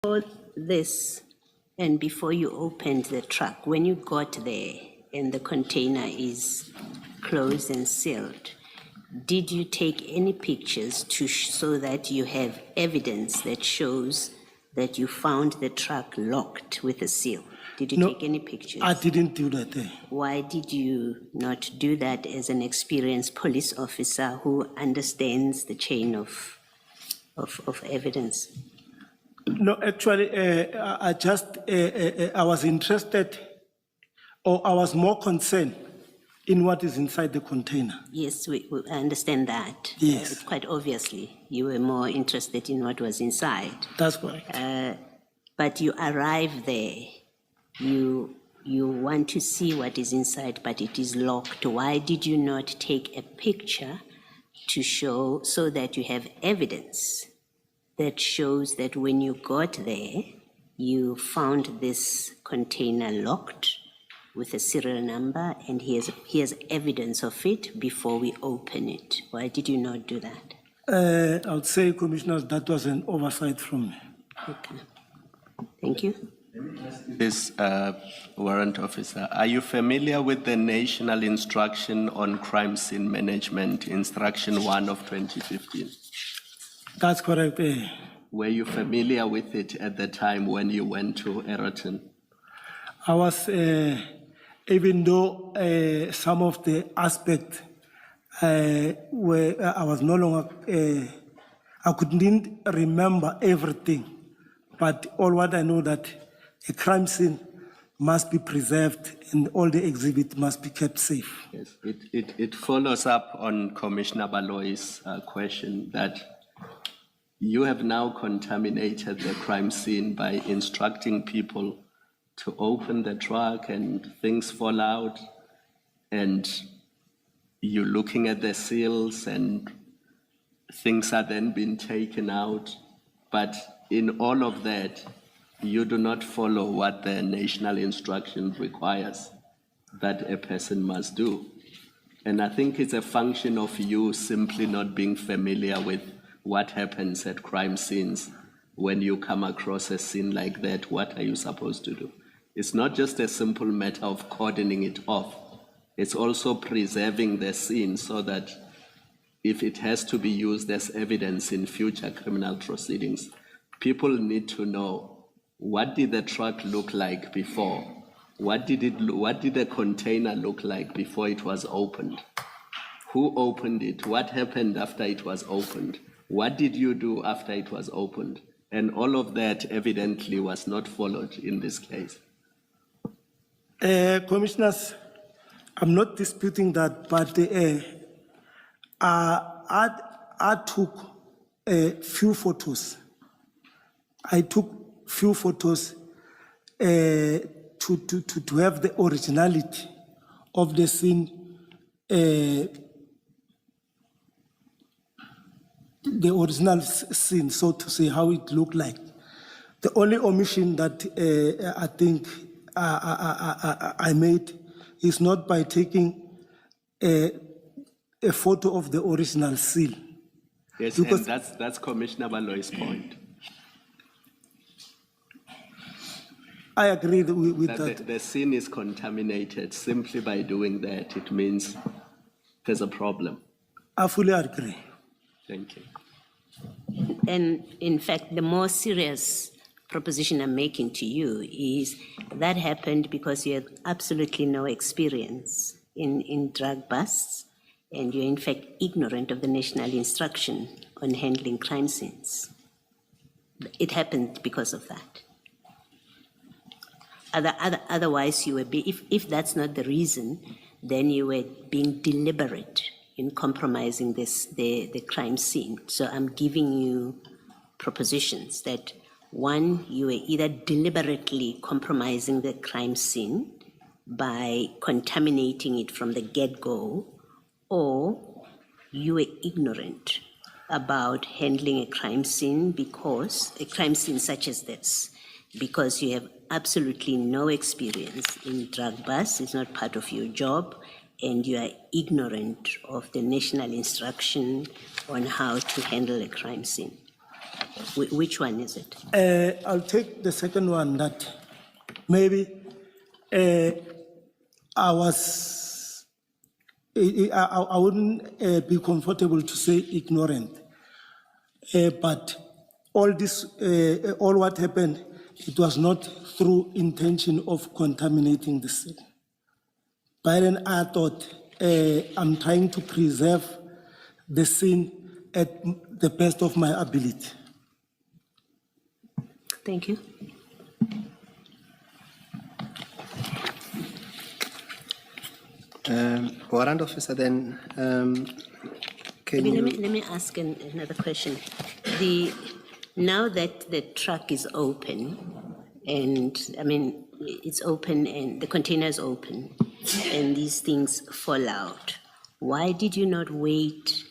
For this, and before you opened the truck, when you got there and the container is closed and sealed, did you take any pictures so that you have evidence that shows that you found the truck locked with a seal? Did you take any pictures? I didn't do that. Why did you not do that as an experienced police officer who understands the chain of evidence? No, actually, I was interested, or I was more concerned in what is inside the container. Yes, we understand that. Yes. Quite obviously, you were more interested in what was inside. That's correct. But you arrive there, you want to see what is inside, but it is locked. Why did you not take a picture to show, so that you have evidence that shows that when you got there, you found this container locked with a serial number, and here's evidence of it before we open it? Why did you not do that? I would say, Commissioners, that was an oversight from me. Okay. Thank you. This warrant officer, are you familiar with the National Instruction on Crime Scene Management, Instruction 1 of 2015? That's correct. Were you familiar with it at the time when you went to Eraton? I was, even though some of the aspects where I was no longer, I couldn't remember everything, but all what I know that a crime scene must be preserved and all the exhibits must be kept safe. Yes, it follows up on Commissioner Baloy's question that you have now contaminated the crime scene by instructing people to open the truck and things fall out, and you're looking at the seals and things are then being taken out. But in all of that, you do not follow what the national instruction requires that a person must do. And I think it's a function of you simply not being familiar with what happens at crime scenes. When you come across a scene like that, what are you supposed to do? It's not just a simple matter of cordoning it off. It's also preserving the scene so that if it has to be used as evidence in future criminal proceedings, people need to know, what did the truck look like before? What did the container look like before it was opened? Who opened it? What happened after it was opened? What did you do after it was opened? And all of that evidently was not followed in this case. Commissioners, I'm not disputing that, but I took a few photos. I took few photos to have the originality of the scene, the original scene, so to say, how it looked like. The only omission that I think I made is not by taking a photo of the original seal. Yes, because and that's Commissioner Baloy's point. I agree with that. The scene is contaminated. Simply by doing that, it means there's a problem. I fully agree. Thank you. And in fact, the more serious proposition I'm making to you is that happened because you have absolutely no experience in drug busts, and you're in fact ignorant of the national instruction on handling crime scenes. It happened because of that. Otherwise, you were if that's not the reason, then you were being deliberate in compromising the crime scene. So I'm giving you propositions that, one, you were either deliberately compromising the crime scene by contaminating it from the get-go, or you were ignorant about handling a crime scene such as this, because you have absolutely no experience in drug busts, it's not part of your job, and you are ignorant of the national instruction on how to handle a crime scene. Which one is it? I'll take the second one that maybe I wouldn't be comfortable to say ignorant, but all this, all what happened, it was not through intention of contaminating the scene. But then I thought I'm trying to preserve the scene at the best of my ability. Thank you. Warrant officer, then can Maybe you? let me ask another question. Now that the truck is open, and I mean it's open and the container is open, and these things fall out, why did you not wait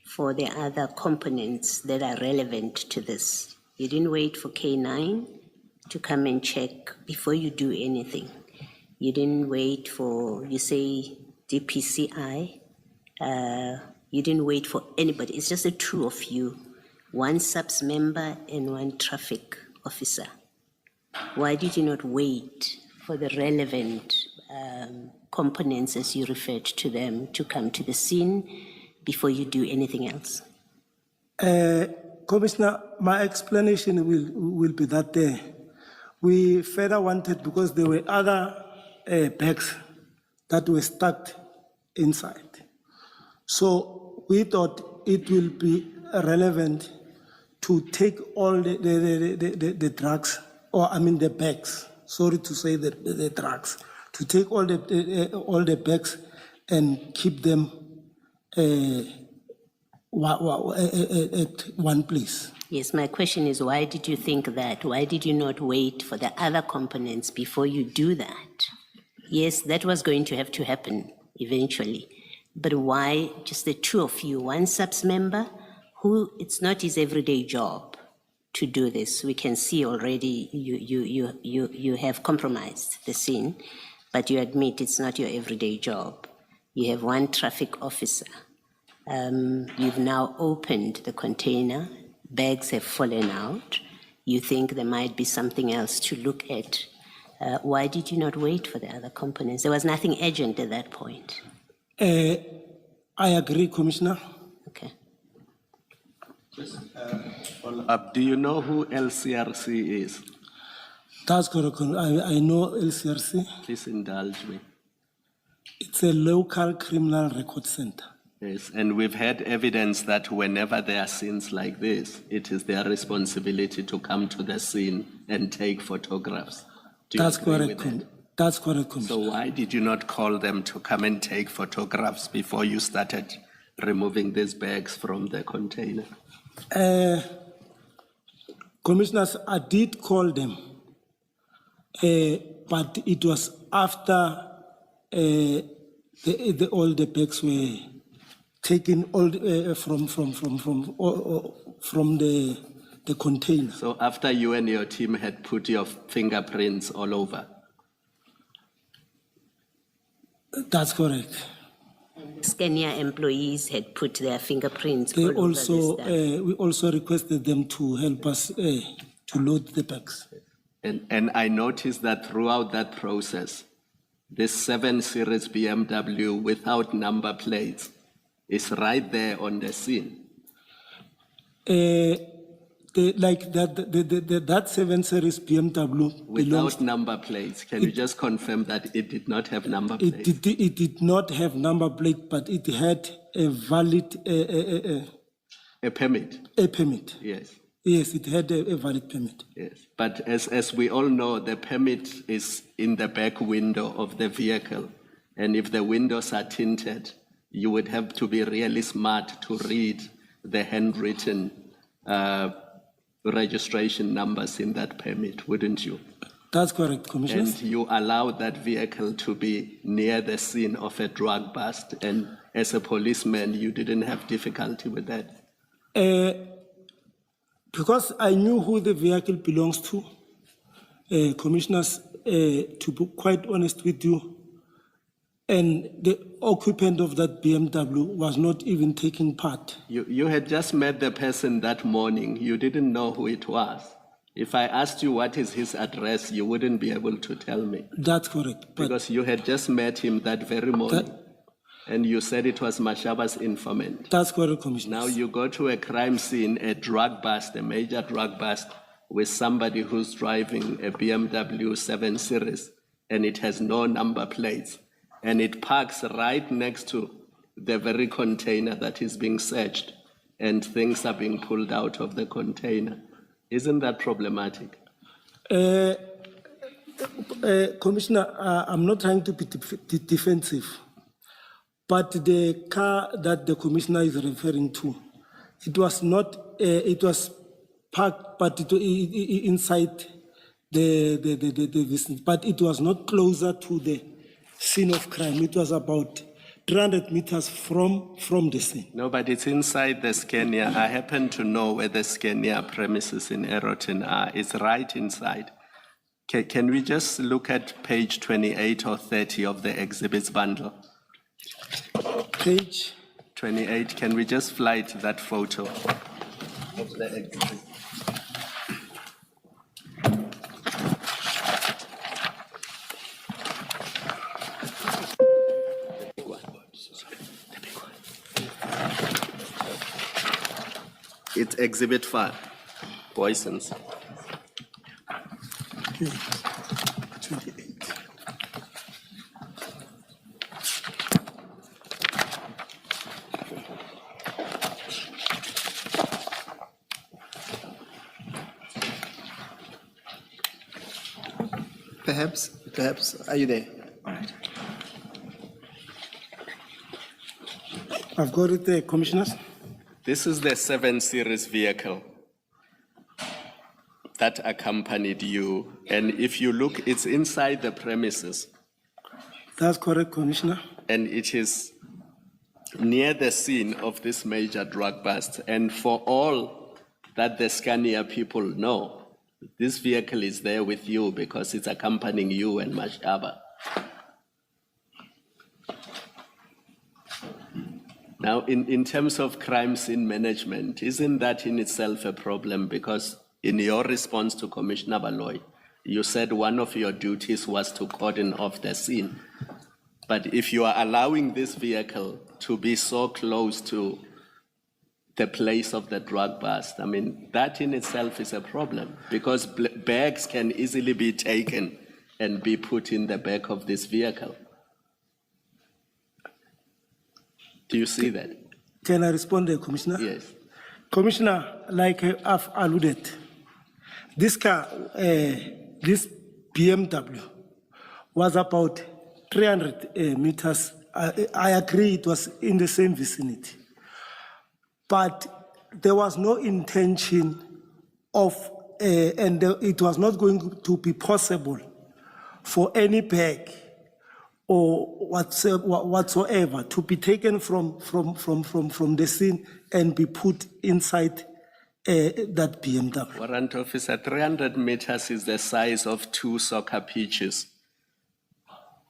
for the other components that are relevant to this? You didn't wait for K9 to come and check before you do anything. You didn't wait for, you say, DPCI. You didn't wait for anybody. It's just the two of you, one SAPS member and one traffic officer. Why did you not wait for the relevant components, as you referred to them, to come to the scene before you do anything else? Commissioner, my explanation will be that we further wanted, because there were other bags that were stacked inside. So we thought it will be relevant to take all the drugs, or I mean the bags, sorry to say the drugs, to take all the bags and keep them at one place. Yes, my question is, why did you think that? Why did you not wait for the other components before you do that? Yes, that was going to have to happen eventually. But why just the two of you, one SAPS member, who it's not his everyday job to do this. We can see already you have compromised the scene, but you admit it's not your everyday job. You have one traffic officer. You've now opened the container, bags have fallen out. You think there might be something else to look at. Why did you not wait for the other components? There was nothing urgent at that point. I agree, Commissioner. Okay. Do you know who LCRC is? That's correct. I know LCRC. Please indulge me. It's a local criminal record center. Yes, and we've had evidence that whenever there are scenes like this, it is their responsibility to come to the scene and take photographs. Do you That's agree correct. with that? That's correct, Commissioner. So why did you not call them to come and take photographs before you started removing these bags from the container? Commissioners, I did call them, but it was after all the bags were taken from the container. So after you and your team had put your fingerprints all over? That's correct. Scania employees had put their fingerprints They all over this also, stuff. we also requested them to help us to load the bags. And I noticed that throughout that process, this 7 Series BMW without number plates is right there on the scene. That 7 Series BMW belongs. Without number plates. Can you just confirm that it did not have number plates? It did not have number plate, but it had a valid A permit? a permit. Yes. Yes, it had a valid permit. Yes, but as we all know, the permit is in the back window of the vehicle. And if the windows are tinted, you would have to be really smart to read the handwritten registration numbers in that permit, wouldn't you? That's correct, Commissioner. And you allow that vehicle to be near the scene of a drug bust. And as a policeman, you didn't have difficulty with that? Because I knew who the vehicle belongs to, Commissioners, to be quite honest with you, and the occupant of that BMW was not even taking part. You had just met the person that morning. You didn't know who it was. If I asked you what is his address, you wouldn't be able to tell me That's correct. But because you had just met him that very morning. And you said it was Mashaba's informant. that's correct, Commissioner. Now you go to a crime scene, a drug bust, a major drug bust, with somebody who's driving a BMW 7 Series, and it has no number plates, and it parks right next to the very container that is being searched, and things are being pulled out of the container. Isn't that problematic? Commissioner, I'm not trying to be defensive, but the car that the commissioner is referring to, it was not, it was parked, but inside the vicinity, but it was not closer to the scene of crime. It was about 300 meters from the scene. No, but it's inside the Scania. I happen to know where the Scania premises in Eroton are. It's right inside. Can we just look at page 28 or 30 of the exhibits bundle? Page 28, can we just flight that photo of the exhibit? It's exhibit 5, poisons. 28. Perhaps, are you there? I've got it there, Commissioners. This is the 7 Series vehicle that accompanied you. And if you look, it's inside the premises. That's correct, Commissioner. And it is near the scene of this major drug bust. And for all that the Scania people know, this vehicle is there with you because it's accompanying you and Mashaba. Now, in terms of crime scene management, isn't that in itself a problem? Because in your response to Commissioner Baloy, you said one of your duties was to cordon off the scene. But if you are allowing this vehicle to be so close to the place of the drug bust, I mean, that in itself is a problem because bags can easily be taken and be put in the back of this vehicle. Do you see that? Can I respond there, Commissioner? Yes. Commissioner, like I've alluded, this car, this BMW was about 300 meters. I agree it was in the same vicinity. But there was no intention of, and it was not going to be possible for any bag or whatsoever to be taken from the scene and be put inside that BMW. Warrant Officer, 300 meters is the size of 2 soccer pitches.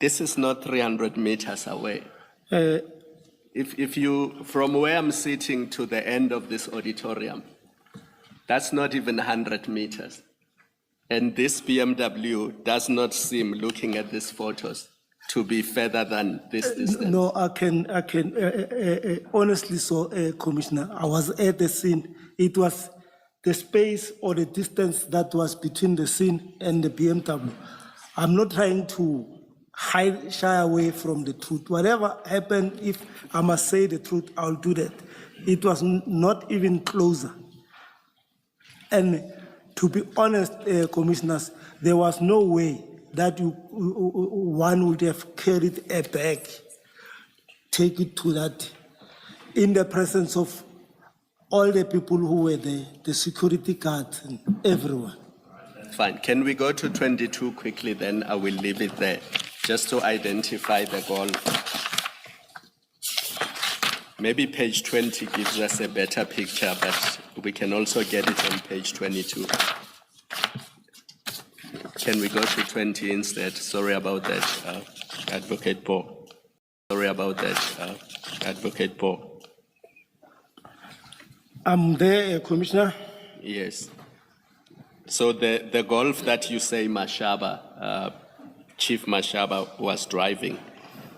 This is not 300 meters away. If you, from where I'm sitting to the end of this auditorium, that's not even 100 meters. And this BMW does not seem, looking at these photos, to be further than this distance. No, I can honestly, so, Commissioner, I was at the scene. It was the space or the distance that was between the scene and the BMW. I'm not trying to shy away from the truth. Whatever happened, if I must say the truth, I'll do that. It was not even closer. And to be honest, Commissioners, there was no way that one would have carried a bag, take it to that, in the presence of all the people who were there, the security guards and everyone. Fine. Can we go to 22 quickly, then I will leave it there, just to identify the goal. Maybe page 20 gives us a better picture, but we can also get it on page 22. Can we go to 20 instead? Sorry about that, Advocate Paul. Sorry about that, Advocate Paul. I'm there, Commissioner. Yes. So the Golf that you say Mashaba, Chief Mashaba was driving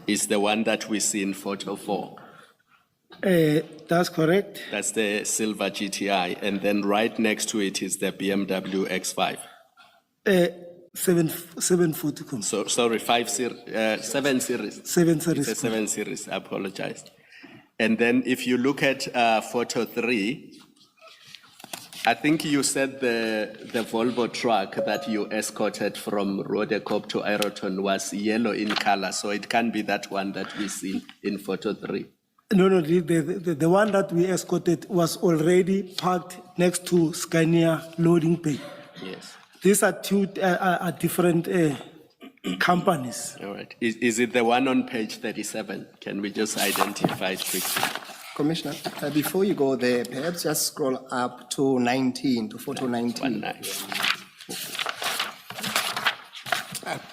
is the one that we see in photo 4. That's correct. That's the silver GTI. And then right next to it is the BMW X5. 740, Commissioner. So, sorry, 7 series. 7 series. It's a 7 series, I apologize. And then if you look at photo 3, I think you said the Volvo truck that you escorted from Rodekop to Aeroton was yellow in color, so it can be that one that we see in photo 3. No, the one that we escorted was already parked next to Scania loading bay. Yes. These are two are different companies. All right. Is it the one on page 37? Can we just identify it quickly? Commissioner, before you go there, perhaps just scroll up to 19, to photo 19. 19.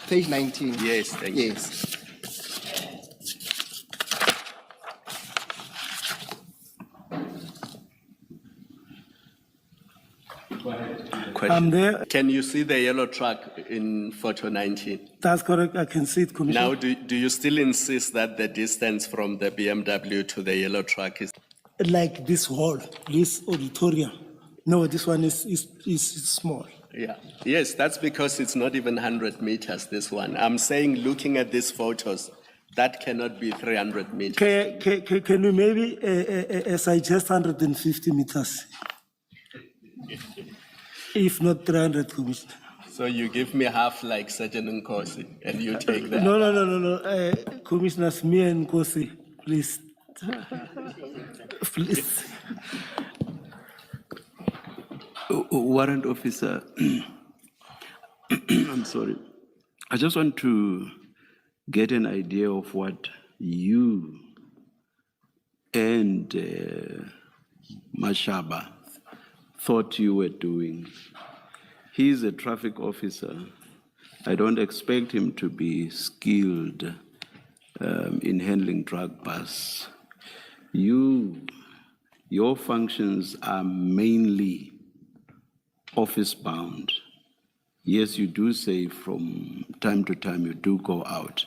Page 19. Yes, thank you. Yes. Question. I'm there. Can you see the yellow truck in photo 19? That's correct. I can see it, Commissioner. Now, do you still insist that the distance from the BMW to the yellow truck is? Like this hall, this auditorium. No, this one is small. Yeah. Yes, that's because it's not even 100 meters, this one. I'm saying, looking at these photos, that cannot be 300 meters. Can we maybe suggest 150 meters? If not 300, Commissioner. So you give me half like Sergeant Nkosi, and you take that. No. Commissioners, me and Nkosi, please. Please. Warrant Officer, I'm sorry. I just want to get an idea of what you and Mashaba thought you were doing. He's a traffic officer. I don't expect him to be skilled in handling drug busts. Your functions are mainly office bound. Yes, you do say from time to time you do go out,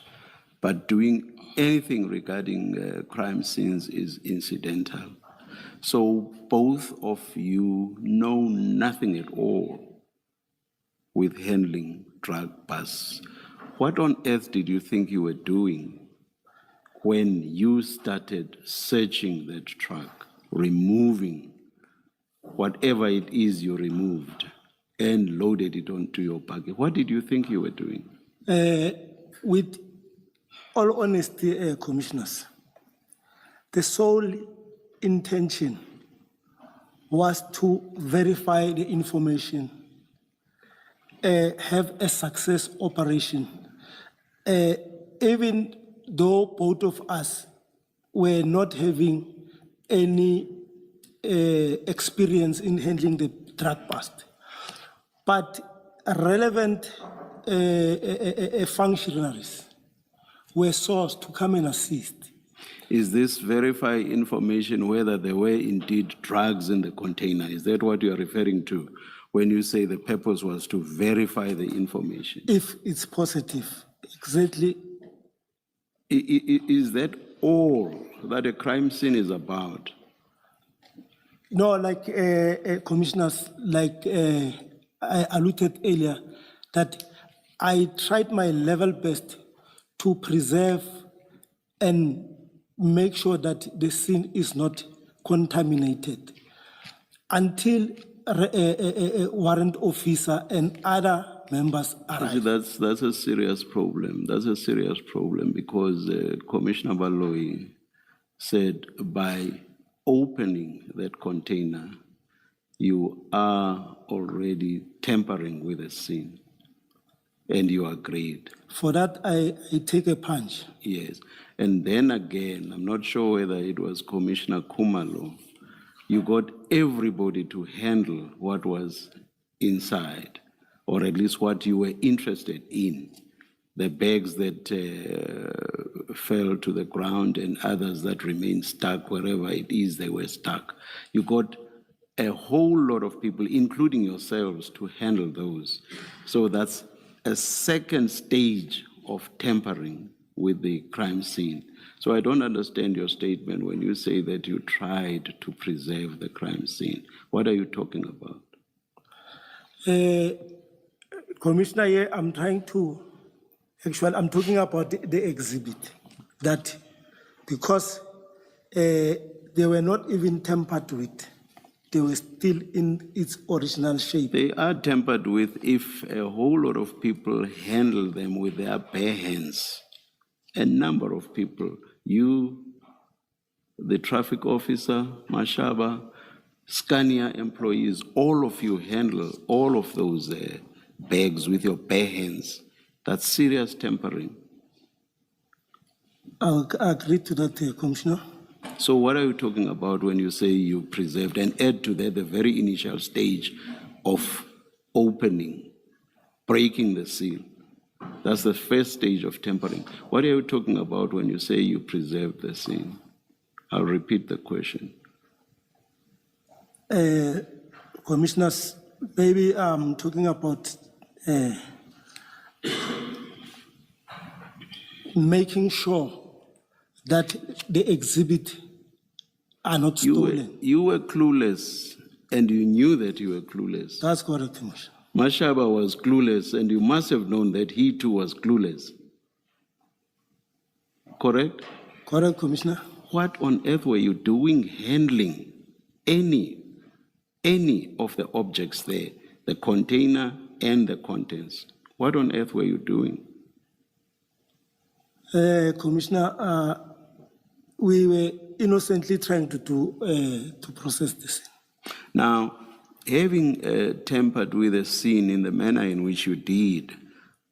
but doing anything regarding crime scenes is incidental. So both of you know nothing at all with handling drug busts. What on earth did you think you were doing when you started searching that truck, removing whatever it is you removed and loaded it onto your bucket? What did you think you were doing? With all honesty, Commissioners, the sole intention was to verify the information, have a success operation. Even though both of us were not having any experience in handling the drug bust, but relevant functionaries were sourced to come and assist. Is this verify information whether there were indeed drugs in the container? Is that what you are referring to when you say the purpose was to verify the information? If it's positive, exactly. Is that all that a crime scene is about? No, like Commissioners, like I alluded earlier, that I tried my level best to preserve and make sure that the scene is not contaminated until a warrant officer and other members arrive. That's a serious problem. That's a serious problem because Commissioner Baloyi said by opening that container, you are already tampering with the scene, and you agreed. For that, I take a punch. Yes, and then again, I'm not sure whether it was Commissioner Kumalo, you got everybody to handle what was inside, or at least what you were interested in. the bags that fell to the ground and others that remained stuck wherever it is they were stuck. You got a whole lot of people, including yourselves, to handle those. So that's a second stage of tampering with the crime scene. So I don't understand your statement when you say that you tried to preserve the crime scene. What are you talking about? Commissioner, here I'm talking about the exhibit, that because they were not even tampered with, they were still in its original shape. They are tampered with if a whole lot of people handle them with their bare hands. A number of people, you, the traffic officer, Mashaba, Scania employees, all of you handle all of those bags with your bare hands. That's serious tampering. I agree to that, Commissioner. So what are you talking about when you say you preserved, and add to that the very initial stage of opening, breaking the seal? That's the first stage of tampering. What are you talking about when you say you preserved the scene? I'll repeat the question. Commissioners, maybe I'm talking about making sure that the exhibit are not stolen. You were clueless, and you knew that you were clueless. That's correct, Commissioner. Mashaba was clueless, and you must have known that he too was clueless. Correct? Correct, Commissioner. What on earth were you doing handling any of the objects there, the container and the contents? What on earth were you doing? Commissioner, we were innocently trying to process this. Now, having tampered with the scene in the manner in which you did,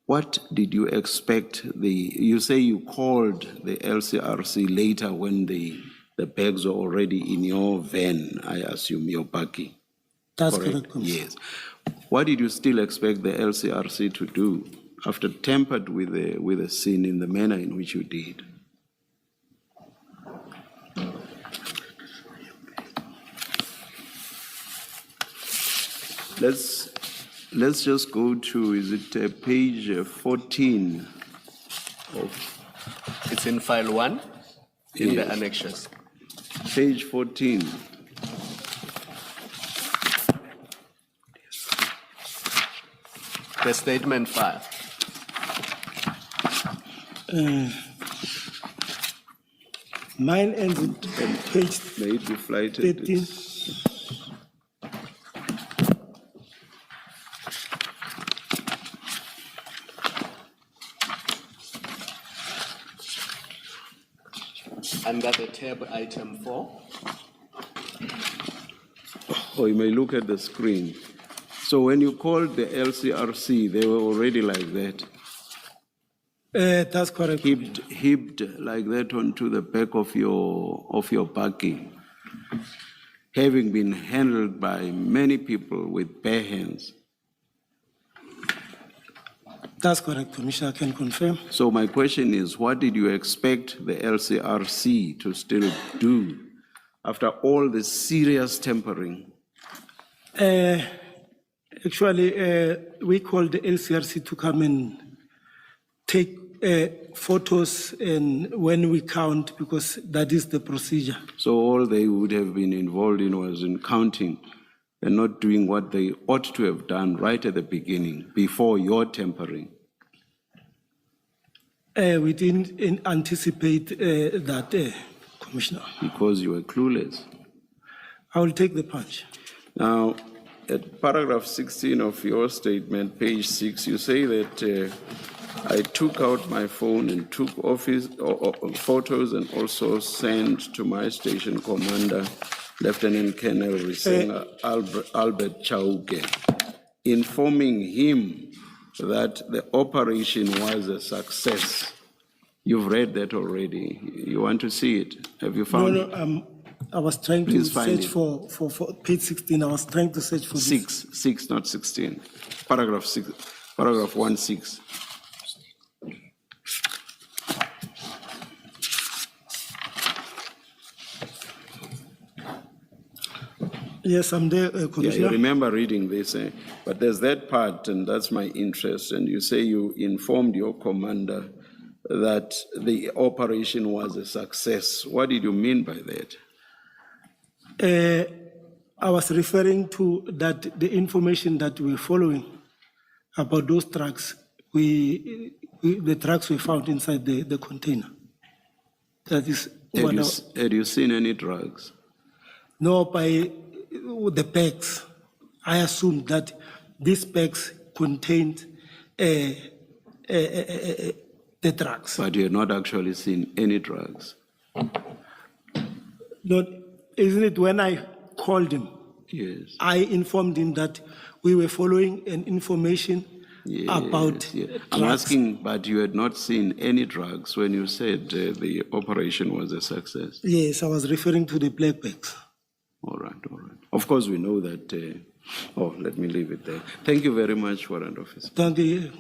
what did you expect you say you called the LCRC later when the bags were already in your van, I assume, your buggy? That's correct, Commissioner. Yes. What did you still expect the LCRC to do after tampered with the scene in the manner in which you did? Let's just go to, is it page 14 of... It's in file 1 in Yes. the annexures. Page 14. The statement file. Mine ends at page May it be flighted. 13. Under the tab item 4. Or you may look at the screen. So when you called the LCRC, they were already like that, That's correct. heaped like that onto the back of your buggy, having been handled by many people with bare hands. That's correct, Commissioner. I can confirm. So my question is, what did you expect the LCRC to still do after all this serious tampering? Actually, we called the LCRC to come and take photos and when we count, because that is the procedure. So all they would have been involved in was in counting and not doing what they ought to have done right at the beginning, before your tampering. We didn't anticipate that, Commissioner. Because you were clueless. I will take the punch. Now, at paragraph 16 of your statement, page 6, you say that I took out my phone and took photos and also sent to my station commander, Lieutenant Colonel Risenga Albert Chauke, informing him that the operation was a success. You've read that already. You want to see it? Have you found it? No, I was trying to Please find search it. for page 16. I was trying to search for Six, not 16. Paragraph 6, paragraph 1(6). Yes, I'm there, Yeah, Commissioner. you remember reading this, but there's that part, and that's my interest, and you say you informed your commander that the operation was a success. What did you mean by that? I was referring to that the information that we're following about those trucks, the trucks were found inside the container. That is what Had you seen any drugs? no, by the bags. I assumed that these bags contained the drugs. But you had not actually seen any drugs? Not, isn't it when I called him, Yes. I informed him that we were following an information about Yes. I'm drugs. asking, but you had not seen any drugs when you said the operation was a success? Yes, I was referring to the black bags. All right, all right. Of course, we know that. Let me leave it there. Thank you very much, Warrant Officer. Thank you.